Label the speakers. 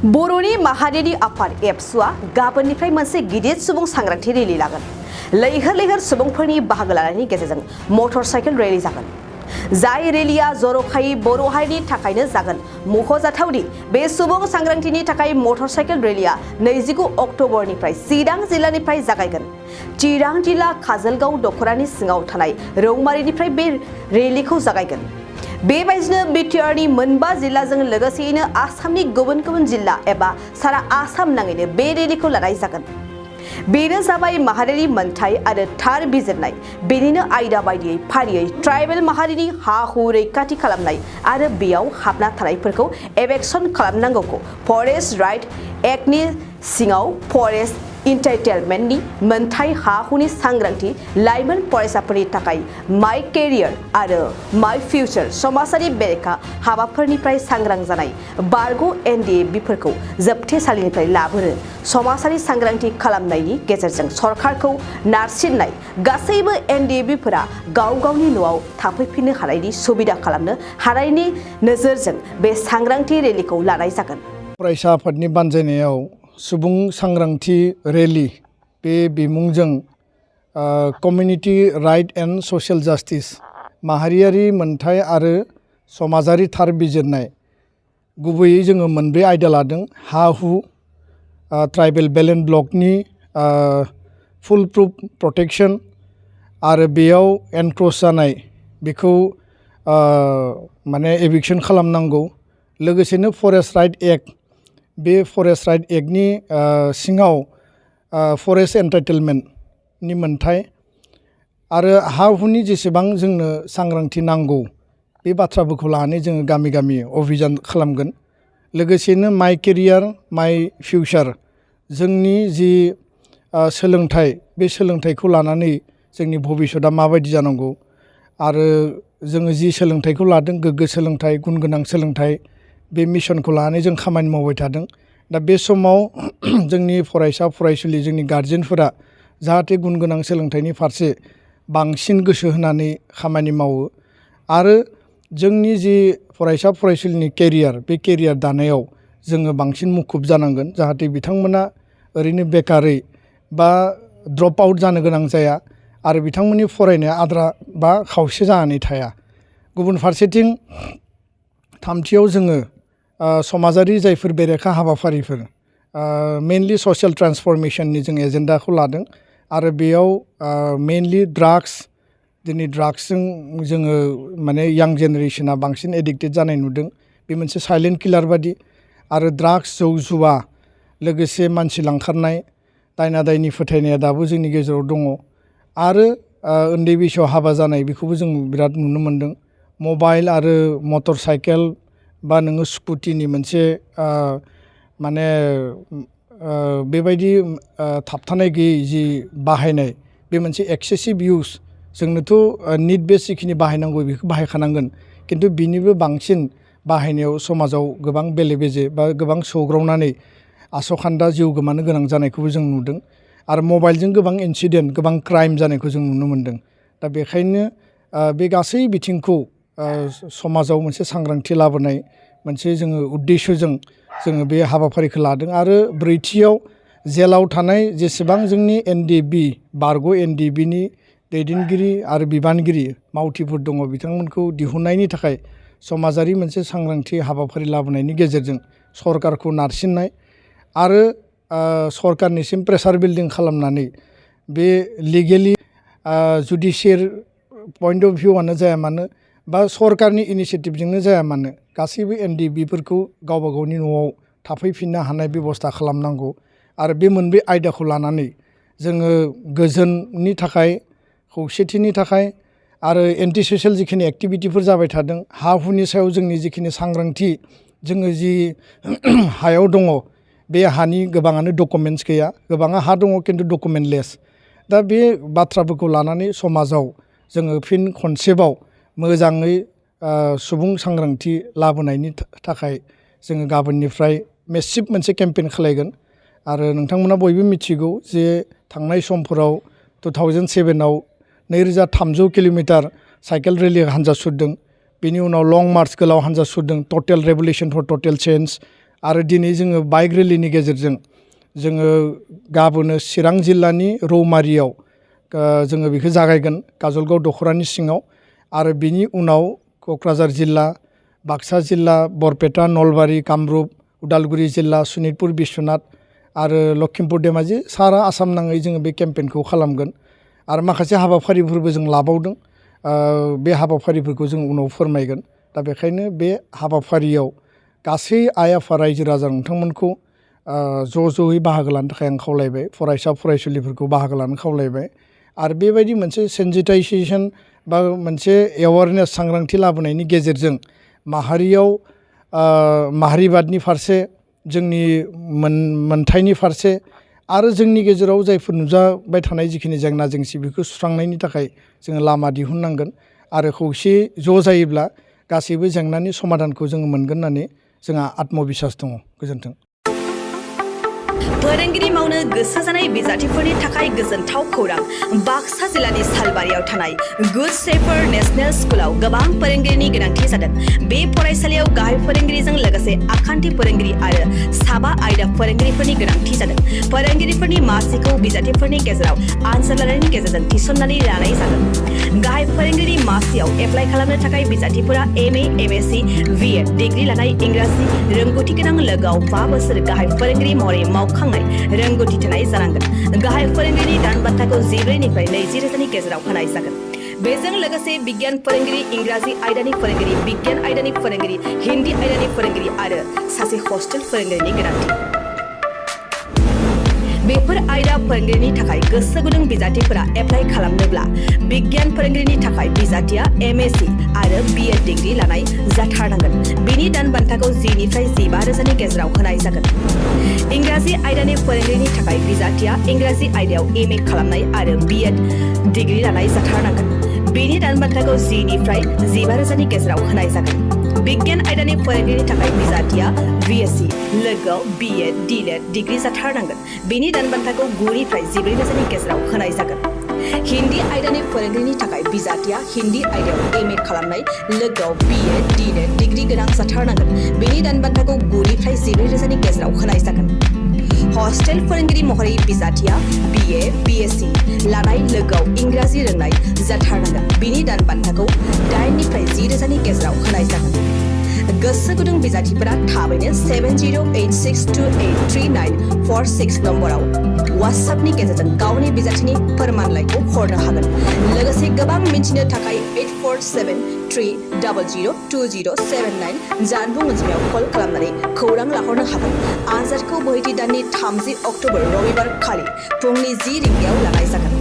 Speaker 1: बर'नि माहारियारि आफाद एबसुआ गाबोननिफ्राय मोनसे गिदिर सुबुं सांग्रांथि रेलि लागोन। लैहोर लैहोर सुबुंफोरनि बाहागो लानायनि गेजेरजों मटर साइकेल रेलि जागोन। जाय रेलिया जर'खायै बर' हारिनि थाखायनो जागोन। मख'जाथावदि बे सुबुं सांग्रांथिनि थाखाय मटर साइकेल रेलिया 29 अक्ट'बरनिफ्राय चिरां जिल्लानिफ्राय जागायगोन। चिरां जिल्ला काजलगाव दख'रानि सिङाव थानाय रौमारिनिफ्राय बे रेलिखौ जागायगोन। बेबायदिनो बिटिआरनि मोनबा जिल्लाजों लोगोसेयैनो आसामनि गुबुन गुबुन जिल्ला एबा सारा आसाम नाङैनो बे रेलिखौ लानाय जागोन। बेनो जाबाय माहारियारि मोनथाय आरो थार बिजिरनाय। बेनिनो आयदा बायदियै फारियै ट्राइबेल माहारिनि हा-हु रैखाथि खालामनाय आरो बेयाव हाबना थानायफोरखौ एभेक्सन खालामनांगौखौ फरेस्ट राइट एक्टनि सिङाव फरेस्ट इन्टाइटेलमेन्टनि मोनथाय हा-हुनि सांग्रांथि, लाइमोन फरायसाफोरनि थाखाय माइ केरियार आरो माइ फिउचार समाजारि बेरेखा हाबाफोरनिफ्राय सांग्रां जानाय, बारग' एनडिएबिफोरखौ जोबथेसालिनिफ्राय लाबोनो समाजारि सांग्रांथि खालामनायनि गेजेरजों सरकारखौ नारसिननाय, गासैबो एनडिएबिफोरा गाव गावनि न'आव थाफैफिननो हानायनि सुबिदा खालामनो हानायनि नोजोरजों बे सांग्रांथि रेलिखौ लानाय जागोन।
Speaker 2: फरायसा आफादनि बानजायनायाव सुबुं सांग्रांथि रेलि बे बिमुंजों community right and social justice माहारियारि मोनथाय आरो समाजारि थार बिजिरनाय, गुबैयै जोङो मोनब्रै आयदा लादों। हा-हु, ट्राइबेल बेलेन्स ब्लकनि फुल प्रुफ प्रटेक्शन आरो बेयाव एनक्रस जानाय बेखौ माने एभिक्सन खालामनांगौ। लोगोसेनो फरेस्ट राइट एक्ट, बे फरेस्ट राइट एक्टनि सिङाव फरेस्ट एन्टाइटेलमेन्टनि मोनथाय आरो हा-हुनि जेसेबां जोंनो सांग्रांथि नांगौ बे बाथ्राफोरखौ लानानै जोङो गामि गामि अभियान खालामगोन। लोगोसेनो माइ केरियार माइ फिउचार, जोंनि जि सोलोंथाइ, बे सोलोंथाइखौ लानानै जोंनि भबिसतआ माबायदि जानांगौ आरो जोङो जि सोलोंथाइखौ लादों गोग्गो सोलोंथाइ, गुन गोनां सोलोंथाइ, बे मिशनखौ लानानै जों खामानि मावबाय थादों। दा बे समाव जोंनि फरायसा फरायसुलि, जोंनि गारजेनफोरा जाहाथे गुन गोनां सोलोंथाइनि फारसे बांसिन गोसो होनानै खामानि मावो आरो जोंनि जि फरायसा फरायसुलिनि केरियार, बे केरियार दानायाव जोङो बांसिन मुखुब जानांगोन, जाहाथे बिथांमोना ओरैनो बेकारै बा ड्रप आउट जानो गोनां जाया आरो बिथांमोननि फरायनाया आद्रा बा खावसे जानानै थाया। गुबुन फारसेथिं थामथियाव जोङो समाजारि जायफोर बेरेखा हाबाफारिफोर, मेनलि ससियेल ट्रान्सफरमेसननि जों एजेन्डाखौ लादों आरो बेयाव मेनलि ड्राग्स, दिनै ड्राग्सजों जोङो माने यां जेनेरेसना बांसिन एडिक्टेड जानाय नुदों। बे मोनसे साइलेन्ट किलार बादि आरो ड्राग्स, जौ जुवा, लोगोसे मानसि लांखारनाय, दायना दायनि फोथायनाया दाबो जोंनि गेजेराव दङ आरो उन्दै बैसोआव हाबा जानाय, बेखौबो जों बिराद नुनो मोन्दों। मबाइल आरो मटर साइकेल बा नोङो स्कुटिनि मोनसे माने बेबायदि थाबथानाय गैयै जि बाहायनाय, बे मोनसे एक्सेसिभ इउस। जोंनोथ' निड बेस जिखिनि बाहायनांगौ बेखौ बाहायखानांगोन, खिन्थु बिनिबो बांसिन बाहायनायाव समाजाव गोबां बेले बेजे बा गोबां सौग्रावनानै आस'खान्दा जिउ गोमानो गोनां जानायखौबो जों नुदों आरो मबाइलजों गोबां इन्सिडेन्ट, गोबां क्राइम जानायखौ जों नुनो मोन्दों। दा बेखायनो बे गासै बिथिंखौ समाजाव मोनसे सांग्रांथि लाबोनाय मोनसे जोङो उद्देश्यजों जोङो बे हाबाफारिखौ लादों आरो ब्रैथियाव जेलाव थानाय जेसेबां जोंनि एनडिएबि, बारग' एनडिएबिनि दैदेनगिरि आरो बिबानगिरि मावथिफोर दङ, बिथांमोनखौ दिहुननायनि थाखाय समाजारि मोनसे सांग्रांथि हाबाफारि लाबोनायनि गेजेरजों सरकारखौ नारसिननाय आरो सरकारनिसिम प्रेसार बिल्डिं खालामनानै बे लिगेलि जुडिसियेल पइन्ट अफ भिउआनो जाया मानो बा सरकारनि इनिसियेटिभजोंनो जाया मानो, गासैबो एनडिएबिफोरखौ गावबा गावनि न'आव थाफैफिननो हानाय बेब'स्था खालामनांगौ आरो बे मोनब्रै आयदाखौ लानानै जोङो गोजोननि थाखाय, खौसेथिनि थाखाय आरो एन्टि ससियेल जिखिनि एक्टिभिटिफोर जाबाय थादों, हा-हुनि सायाव जोंनि जिखिनि सांग्रांथि, जोङो जि हायाव दङ बे हानि गोबाङानो डकुमेन्टस गैया, गोबाङा हा दङ खिन्थु डकुमेन्टलेस। दा बे बाथ्राफोरखौ लानानै समाजाव जोङो फिन खनसेबाव मोजाङै सुबुं सांग्रांथि लाबोनायनि थाखाय जोङो गाबोननिफ्राय मेसिभ मोनसे केम्पेइन खालायगोन आरो नोंथांमोना बयबो मिथिगौ जे थांनाय समफोराव 2007आव 2300 किल'मिटार साइकेल रेलि हान्जा सुरदों। बेनि उनाव लं मार्च गोलाव हान्जा सुरदों, टटेल रेभलिउसन फर टटेल चेन्ज आरो दिनै जोङो बाइक रेलिनि गेजेरजों जोङो गाबोनो चिरां जिल्लानि रौमारियाव जोङो बेखौ जागायगोन काजलगाव दख'रानि सिङाव आरो बिनि उनाव क'क्राझार जिल्ला बाक्सा जिल्ला बरपेटा नलबारि कामरुप उदालगुरि जिल्ला सनितपुर बिश्वनाथ आरो लखिमपुर धेमाजि सारा आसाम नाङै जोङो बे केम्पेइनखौ खालामगोन आरो माखासे हाबाफारिफोरबो जों लाबावदों बे हाबाफारिफोरखौ जों उनाव फोरमायगोन दा बेखायनो बे हाबाफारियाव गासै आइ आफा रायजो राजा नोंथांमोनखौ ज'यै बाहागो लानो थाखाय आं खावलायबाय फरायसा फरायसुलिफोरखौ बाहागो लानो खावलायबाय आरो बेबायदि मोनसे सेन्सिटाइजेसन बा मोनसे एवारनेस सांग्रांथि लाबोनायनि गेजेरजों माहारियाव माहारिबादनि फारसे जोंनि मोनथायनि फारसे आरो जोंनि गेजेराव जायफोर नुजाबाय थानाय जिखिनि जेंना जेंसि बेखौ सुस्रांनायनि थाखाय जोङो लामा दिहुननांगोन आरो खौसेयै ज' जायोब्ला गासैबो जेंनानि समाधानखौ जोङो मोनगोन होननानै जोंहा आत्मबिसास दङ गोजोन्थों।
Speaker 1: फोरोंगिरि मावनो गोसो जानाय बिजाथिफोरनि थाखाय गोजोनथाव खौरां बाक्सा जिल्लानि सालबारियाव थानाय गुड शेफार्ड नेशनेल स्कुलाव गोबां फोरोंगिरिनि गोनांथि जादों। बे फरायसालियाव गाहाय फोरोंगिरिजों लोगोसे आखान्थि फोरोंगिरि आरो साबा आयदा फोरोंगिरिफोरनि गोनांथि जादों। फोरोंगिरिफोरनि मासिखौ बिजाथिफोरनि गेजेराव आनजाद लानायनि गेजेरजों थिसननानै लानाय जागोन। गाहाय फोरोंगिरि मासियाव एप्लाइ खालामनो थाखाय बिजाथिफोरा MA, MSc, BEd डिग्री लानाय इंराजि रोंगौथि गोनां लोगोआव 5 बोसोर गाहाय फोरोंगिरि महरै मावखांनाय रोंगौथि थानाय जानांगोन। गाहाय फोरोंगिरिनि दान बान्थाखौ 14 निफ्राय 20 रोजानि गेजेराव होनाय जागोन। बेजों लोगोसे बिगियान फोरोंगिरि, इंराजि आयदानि फोरोंगिरि, बिगियान आयदानि फोरोंगिरि, हिन्दी आयदानि फोरोंगिरि आरो सासे हस्टेल फोरोंगिरिनि गोनांथि। बेफोर आयदा फोरोंगिरिनि थाखाय गोसो गुदुं बिजाथिफोरा एप्लाइ खालामनोब्ला बिगियान फोरोंगिरिनि थाखाय बिजाथिया MSc आरो BEd डिग्री लानाय जाथारनांगोन। बिनि दान बान्थाखौ 10 निफ्राय 15 रोजानि गेजेराव होनाय जागोन। इंराजि आयदानि फोरोंगिरिनि थाखाय बिजाथिया इंराजि आयदायाव MA खालामनाय आरो BEd डिग्री लानाय जाथारनांगोन। बिनि दान बान्थाखौ 10 निफ्राय 15 रोजानि गेजेराव होनाय जागोन। बिगियान आयदानि फोरोंगिरिनि थाखाय बिजाथिया BSc लोगोआव BEd DLED डिग्री जाथारनांगोन। बिनि दान बान्थाखौ 9 निफ्राय 14 रोजानि गेजेराव होनाय जागोन। हिन्दी आयदानि फोरोंगिरिनि थाखाय बिजाथिया हिन्दी आयदायाव MA खालामनाय लोगोआव BEd DLED डिग्री गोनां जाथारनांगोन। बिनि दान बान्थाखौ 9 निफ्राय 14 रोजानि गेजेराव होनाय जागोन। हस्टेल फोरोंगिरि महरै बिजाथिया BA, BSc लानाय लोगोआव इंराजि रोंनाय जाथारनांगोन। बिनि दान बान्थाखौ 8 निफ्राय 10 रोजानि गेजेराव होनाय जागोन। गोसो गुदुं बिजाथिफोरा थाबैनो 7086283946 नम्बराव WhatsAppनि गेजेरजों गावनि बिजाथिनि फोरमानलाइखौ हरनो हागोन। लोगोसे गोबां मिन्थिनो थाखाय 8473002079 जानबुं अनजिमायाव कल खालामनानै खौरां लाहरनो हागोन। आनजादखौ बोहैथि दाननि 30 अक्ट'बर रबिबार खालि फुंनि 10 रिंगायाव लानाय जागोन।